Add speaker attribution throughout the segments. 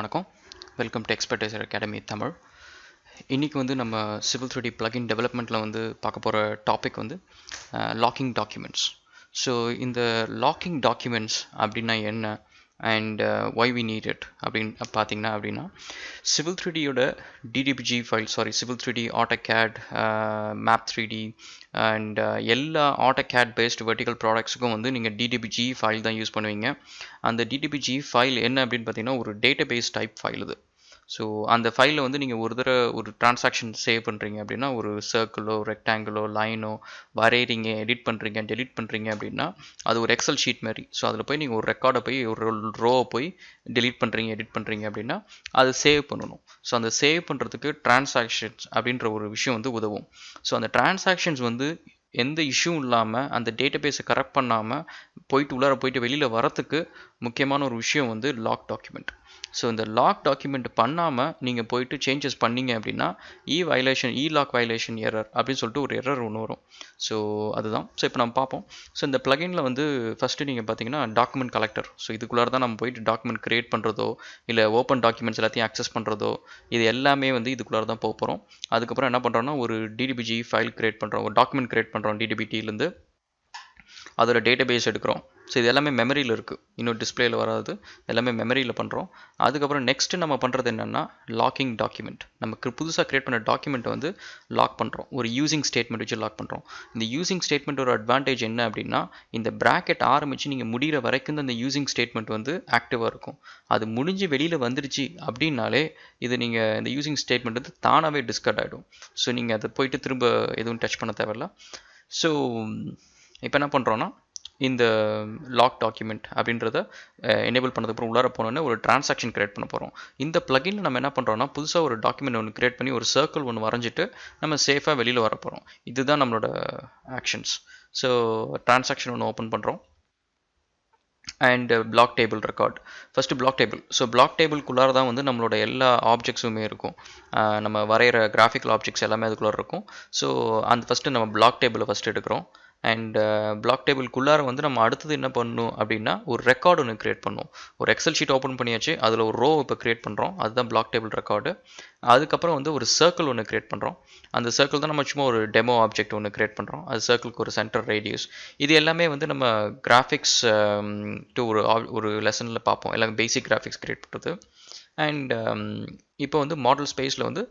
Speaker 1: வணக்கம். Welcome to Expertiser academy Tamil. இன்றைக்கி வந்து நம்ம சிவில் 3D பிளகின் டெவலப்மெண்ட்டில் வந்து பார்க்க போகிற டாபிக் வந்து லாக்கிங் டாக்குமெண்ட்ஸ். ஸோ இந்த லாக்கிங் டாக்குமெண்ட்ஸ் அப்படின்னா என்ன and why we need it அப்படின்னு பார்த்தீங்கன்னா சிவில் 3Dயோட டிடிபிஜி file civil 3D AutoCAD map 3D and எல்லா ஆட்டோகேட் பேஸ்ட் வெர்டிக்கல் ப்ராடக்ட்ஸுக்கும் வந்து நீங்கள் டிடிபிஜி ஃபைல் தான் யூஸ் பண்ணுவீங்க. அந்த டிடிபிஜி ஃபைல் என்ன அப்படின்னு பார்த்தீங்கன்னா ஒரு டேட்டாபேஸ் டைப் ஃபைல் இது. ஸோ அந்த ஃபைலில் வந்து நீங்கள் ஒரு டிரான்சாக்ஷன் சேவ் பண்ணுறீங்க அப்படின்னா ஒரு சர்க்கிளோ ரெக்டாங்கிளோ லைனோ வரைகிறீங்க, எடிட் பண்ணுறீங்க, டெலிட் பண்ணுறீங்க அப்படின்னா அது ஒரு எக்ஸல் ஷீட் மாதிரி. ஸோ அதில் போய் நீங்கள் ஒரு ரெக்கார்டை போய் ஒரு ரோவை போய் டெலிட் பண்ணுறீங்க, எடிட் பண்ணுறீங்க அப்படின்னா அது சேவ் பண்ணணும். ஸோ அந்த சேவ் பண்ணுறதுக்கு டிரான்சாக்ஷன்ஸ் அப்படின்ற ஒரு விஷயம் வந்து உதவும். ஸோ அந்த டிரான்சாக்ஷன்ஸ் வந்து எந்த இஷ்யூவும் இல்லாமல் அந்த டேட்டாபேஸை கரெக்ட் பண்ணாமல் உள்ளார போயிட்டு வெளியில் வரத்துக்கு முக்கியமான ஒரு விஷயம் வந்து லாக் டாக்குமெண்ட். ஸோ இந்த லாக் டாக்குமெண்ட் பண்ணாமல் நீங்கள் போயிட்டு சேஞ்சஸ் பண்ணீங்க அப்படின்னா லாக் வயலேஷன் எரர் அப்படின்னு சொல்லிட்டு ஒரு எரர் ஒன்று வரும். ஸோ அதுதான். ஸோ இப்போ நம்ம பார்ப்போம். ஸோ இந்த பிளகினில் வந்து ஃபஸ்ட்டு நீங்கள் பார்த்தீங்கன்னா டாக்குமெண்ட் கலெக்டர். ஸோ இதுக்குள்ளார தான் நம்ம போயிட்டு டாக்குமெண்ட் கிரியேட் பண்ணுறதோ இல்லை ஓப்பன் டாக்குமெண்ட்ஸ் எல்லாத்தையும் ஆக்சஸ் பண்ணுறதோ இது எல்லாமே வந்து இதுக்குள்ளார தான் போக போகிறோம். அதுக்கப்புறம் என்ன பண்ணுறோன்னா ஒரு டிடிபிஜி ஃபைல் கிரியேட் பண்ணுறோம், ஒரு டாக்குமெண்ட் கிரியேட் பண்ணுறோம் டிடிபிடிலேருந்து, அதோட டேட்டாபேஸ் எடுக்கிறோம். ஸோ இது எல்லாமே மெமரியில் இருக்குது, இன்னும் டிஸ்பிளேயில் வராது, எல்லாமே மெமரியில் பண்ணுறோம். அதுக்கப்புறம் நெக்ஸ்ட்டு நம்ம பண்ணுறது என்னென்னா லாக்கிங் டாக்குமெண்ட். நமக்கு புதுசாக க்ரியேட் பண்ண டாக்குமெண்ட்டை வந்து லாக் பண்ணுறோம், ஒரு யூசிங் ஸ்டேட்மெண்ட் வச்சு லாக் பண்ணுறோம். இந்த யூசிங் ஸ்டேட்மெண்ட் ஒரு அட்வான்டேஜ் என்ன அப்படின்னா இந்த ப்ராக்கெட் ஆரம்பித்து நீங்கள் முடிகிற வரைக்கும் தான் இந்த யூசிங் ஸ்டேட்மெண்ட் வந்து ஆக்டிவாக இருக்கும். அது முடிஞ்சு வெளியில் வந்துடுச்சு அப்படின்னாலே இது நீங்கள் இந்த யூசிங் ஸ்டேட்மெண்ட் வந்து தானாகவே டிஸ்கார்ட் ஆகிடும். ஸோ நீங்கள் அதை போயிட்டு திரும்ப எதுவும் டச் பண்ண தேவையில்ல. ஸோ இப்போ என்ன பண்ணுறோன்னா இந்த லாக் டாக்குமெண்ட் அப்படின்றத எனேபிள் பண்ணதுக்கப்புறம் உள்ளார போனோன்னே ஒரு டிரான்சாக்ஷன் கிரியேட் பண்ண போகிறோம். இந்த பிளகின்ல நம்ம என்ன பண்ணுறோம்னா புதுசாக ஒரு டாக்குமெண்ட் ஒன்று கிரியேட் பண்ணி ஒரு சர்க்கிள் ஒன்று வரைஞ்சிட்டு நம்ம சேஃபாக வெளியில் வர போகிறோம். இதுதான் நம்மளோட ஆக்ஷன்ஸ். ஸோ டிரான்சாக்ஷன் ஒன்று ஓப்பன் பண்ணுறோம் and block table record. First block table. So block டேபிள்குள்ளார தான் வந்து நம்மளோட எல்லா ஆப்ஜெக்ட்ஸுமே இருக்கும். நம்ம வரைகிற கிராஃபிக்கல் ஆப்ஜெக்ட்ஸ் எல்லாமே அதுக்குள்ளார இருக்கும். ஸோ அந்த ஃபஸ்ட்டு நம்ம பிளாக் டேபிளை ஃபஸ்ட்டு எடுக்கிறோம். அண்ட் பிளாக் டேபிள்குள்ளார வந்து நம்ம அடுத்தது என்ன பண்ணணும் அப்படின்னா ஒரு ரெக்கார்டு ஒன்று கிரியேட் பண்ணுவோம். ஒரு எக்ஸல் ஷீட் ஓப்பன் பண்ணியாச்சு, அதில் ஒரு ரோ இப்போ கிரியேட் பண்ணுறோம், அதுதான் பிளாக் டேபிள் ரெக்கார்டு. அதுக்கப்புறம் வந்து ஒரு சர்க்கிள் ஒன்று கிரியேட் பண்ணுறோம். அந்த சர்க்கிள் தான் நம்ம சும்மா ஒரு டெமோ ஆப்ஜெக்ட் ஒன்று கிரியேட் பண்ணுறோம். அது சர்க்கிளுக்கு ஒரு சென்டர் ரேடியஸ். இது எல்லாமே வந்து நம்ம கிராஃபிக்ஸ் டு ஒரு லெசனில் பார்ப்போம், எல்லாமே பேசிக் கிராஃபிக்ஸ் கிரியேட் பண்ணுறது. அண்ட் இப்போ வந்து மாடல் ஸ்பேஸில் வந்து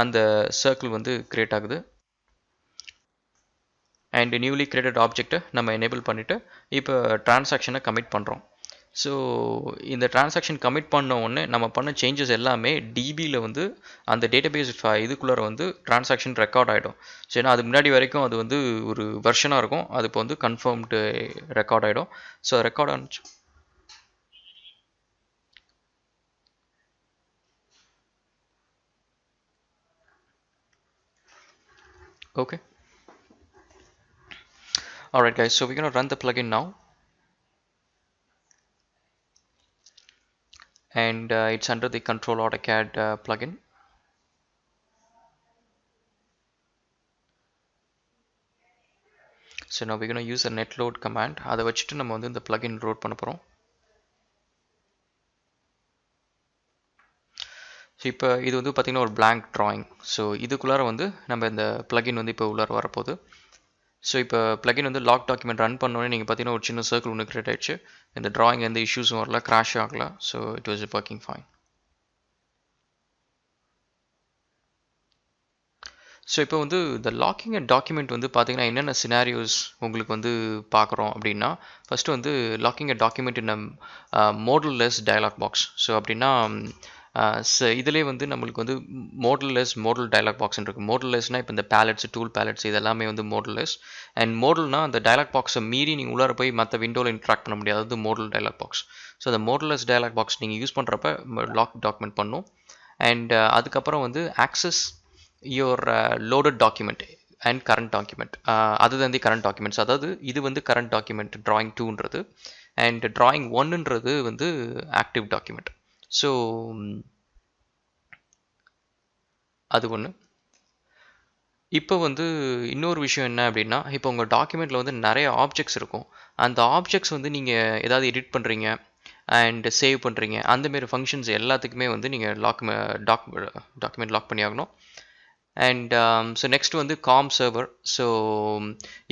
Speaker 1: அந்த சர்க்கிள் வந்து கிரியேட் ஆகுது. அண்ட் நியூலி கிரியேட்டட் ஆப்ஜெக்டை நம்ம எனேபிள் பண்ணிவிட்டு இப்போ டிரான்சாக்ஷனை கமிட் பண்ணுறோம். ஸோ இந்த டிரான்சாக்ஷன் கமிட் பண்ண உடனே நம்ம பண்ண சேஞ்சஸ் எல்லாமே டிபியில் வந்து அந்த டேட்டாபேஸ் இதுக்குள்ளார வந்து டிரான்சாக்ஷன் ரெக்கார்ட் ஆகிடும். ஸோ ஏன்னா அது முன்னாடி வரைக்கும் அது வந்து ஒரு வெர்ஷனாக இருக்கும், அது இப்போ வந்து கன்ஃபார்ம்டு ரெக்கார்ட் ஆகிடும். ஸோ ரெக்கார்ட் ஆனிச்சு. Okay. Alright guys, so we're going to run the plugin now, and it's under the Control AutoCAD plugin. So now we're going to use a netload command. அதை வச்சுட்டு நம்ம வந்து இந்த plugin load பண்ண போகிறோம். So இப்போ இது வந்து பார்த்திங்கன்னா ஒரு blank drawing. ஸோ இதுக்குள்ளார வந்து நம்ம இந்த plugin வந்து இப்போ உள்ளார வரப்போகுது. ஸோ இப்போ பிளகின் வந்து லாக் டாக்குமெண்ட் ரன் பண்ணோன்னே நீங்கள் பார்த்தீங்கன்னா ஒரு சின்ன சர்க்கிள் ஒன்று கிரியேட் ஆயிடுச்சு. இந்த ட்ராயிங் எந்த இஷ்யூஸும் வரல, கிராஷ் ஆகல. So it was working fine. So இப்போ வந்து இந்த லாக்கிங் அண்ட் டாக்குமெண்ட் வந்து பார்த்தீங்கன்னா என்னென்ன சினாரியோஸ் உங்களுக்கு வந்து பார்க்குறோம் அப்படின்னா ஃபஸ்ட்டு வந்து locking a document in modeless dialog box. So அப்படின்னா இதிலே வந்து நம்மளுக்கு வந்து மோடல் டயலாக் பாக்ஸ் இருக்குது. மோடல்லெஸ்னால் இப்போ இந்த பேலட்ஸ், டூல் பேலட்ஸ் இதெல்லாமே வந்து மோடல்லெஸ். அண்ட் மோடல்னால் அந்த டயலாக் பாக்ஸை மீறி நீங்கள் உள்ளார போய் மற்ற விண்டோவில் இன்ட்ராக்ட் பண்ண முடியாது, அது மோடல் டயலாக் பாக்ஸ். ஸோ அந்த மோடல்லெஸ் டயலாக் பாக்ஸ் நீங்கள் யூஸ் பண்ணுறப்ப லாக் டாக்குமெண்ட் பண்ணும். அண்ட் அதுக்கப்புறம் வந்து access your loaded document and current document. அதுதான் தி கரண்ட் டாக்குமெண்ட்ஸ். அதாவது இது வந்து கரண்ட் டாக்குமெண்ட் drawing 2ன்றது, அண்ட் drawing 1ன்றது வந்து ஆக்டிவ் டாக்குமெண்ட். ஸோ அது ஒன்று. இப்போ வந்து இன்னொரு விஷயம் என்ன அப்படின்னா இப்போ உங்கள் டாக்குமெண்ட்டில் வந்து நிறைய ஆப்ஜெக்ட்ஸ் இருக்கும். அந்த ஆப்ஜெக்ட்ஸ் வந்து நீங்கள் ஏதாவது எடிட் பண்ணுறீங்க, அண்ட் சேவ் பண்ணுறீங்க அந்தமாரி ஃபங்க்ஷன்ஸ் எல்லாத்துக்குமே வந்து நீங்கள் டாக்குமெண்ட் லாக் பண்ணி ஆகணும். அண்ட் ஸோ நெக்ஸ்ட் வந்து காம் சர்வர். ஸோ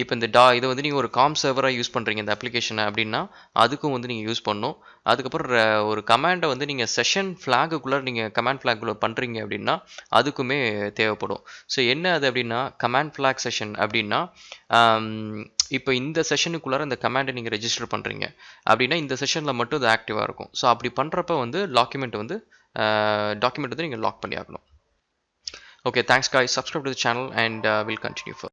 Speaker 1: இப்போ இந்த இதை வந்து நீங்கள் ஒரு காம் சர்வராக யூஸ் பண்ணுறீங்க இந்த அப்ளிகேஷனை அப்படின்னா அதுக்கும் வந்து நீங்கள் யூஸ் பண்ணணும். அதுக்கப்புறம் ஒரு கமாண்டை வந்து நீங்கள் செஷன் ஃப்ளாகுக்குள்ளே நீங்கள் கமாண்ட் ஃப்ளாகுள்ளே பண்ணுறீங்க அப்படின்னா அதுக்குமே தேவைப்படும். ஸோ என்ன அது அப்படின்னா கமாண்ட் ஃப்ளாக் செஷன் அப்படின்னா இப்போ இந்த செஷனுக்குள்ளார இந்த கமாண்டை நீங்கள் ரெஜிஸ்டர் பண்ணுறீங்க அப்படின்னா இந்த செஷனில் மட்டும் அது ஆக்டிவாக இருக்கும். ஸோ அப்படி பண்ணுறப்ப வந்து டாக்குமெண்ட் வந்து நீங்கள் லாக் பண்ணி ஆகணும். Okay, thanks guys. Subscribe to the channel and we'll continue further.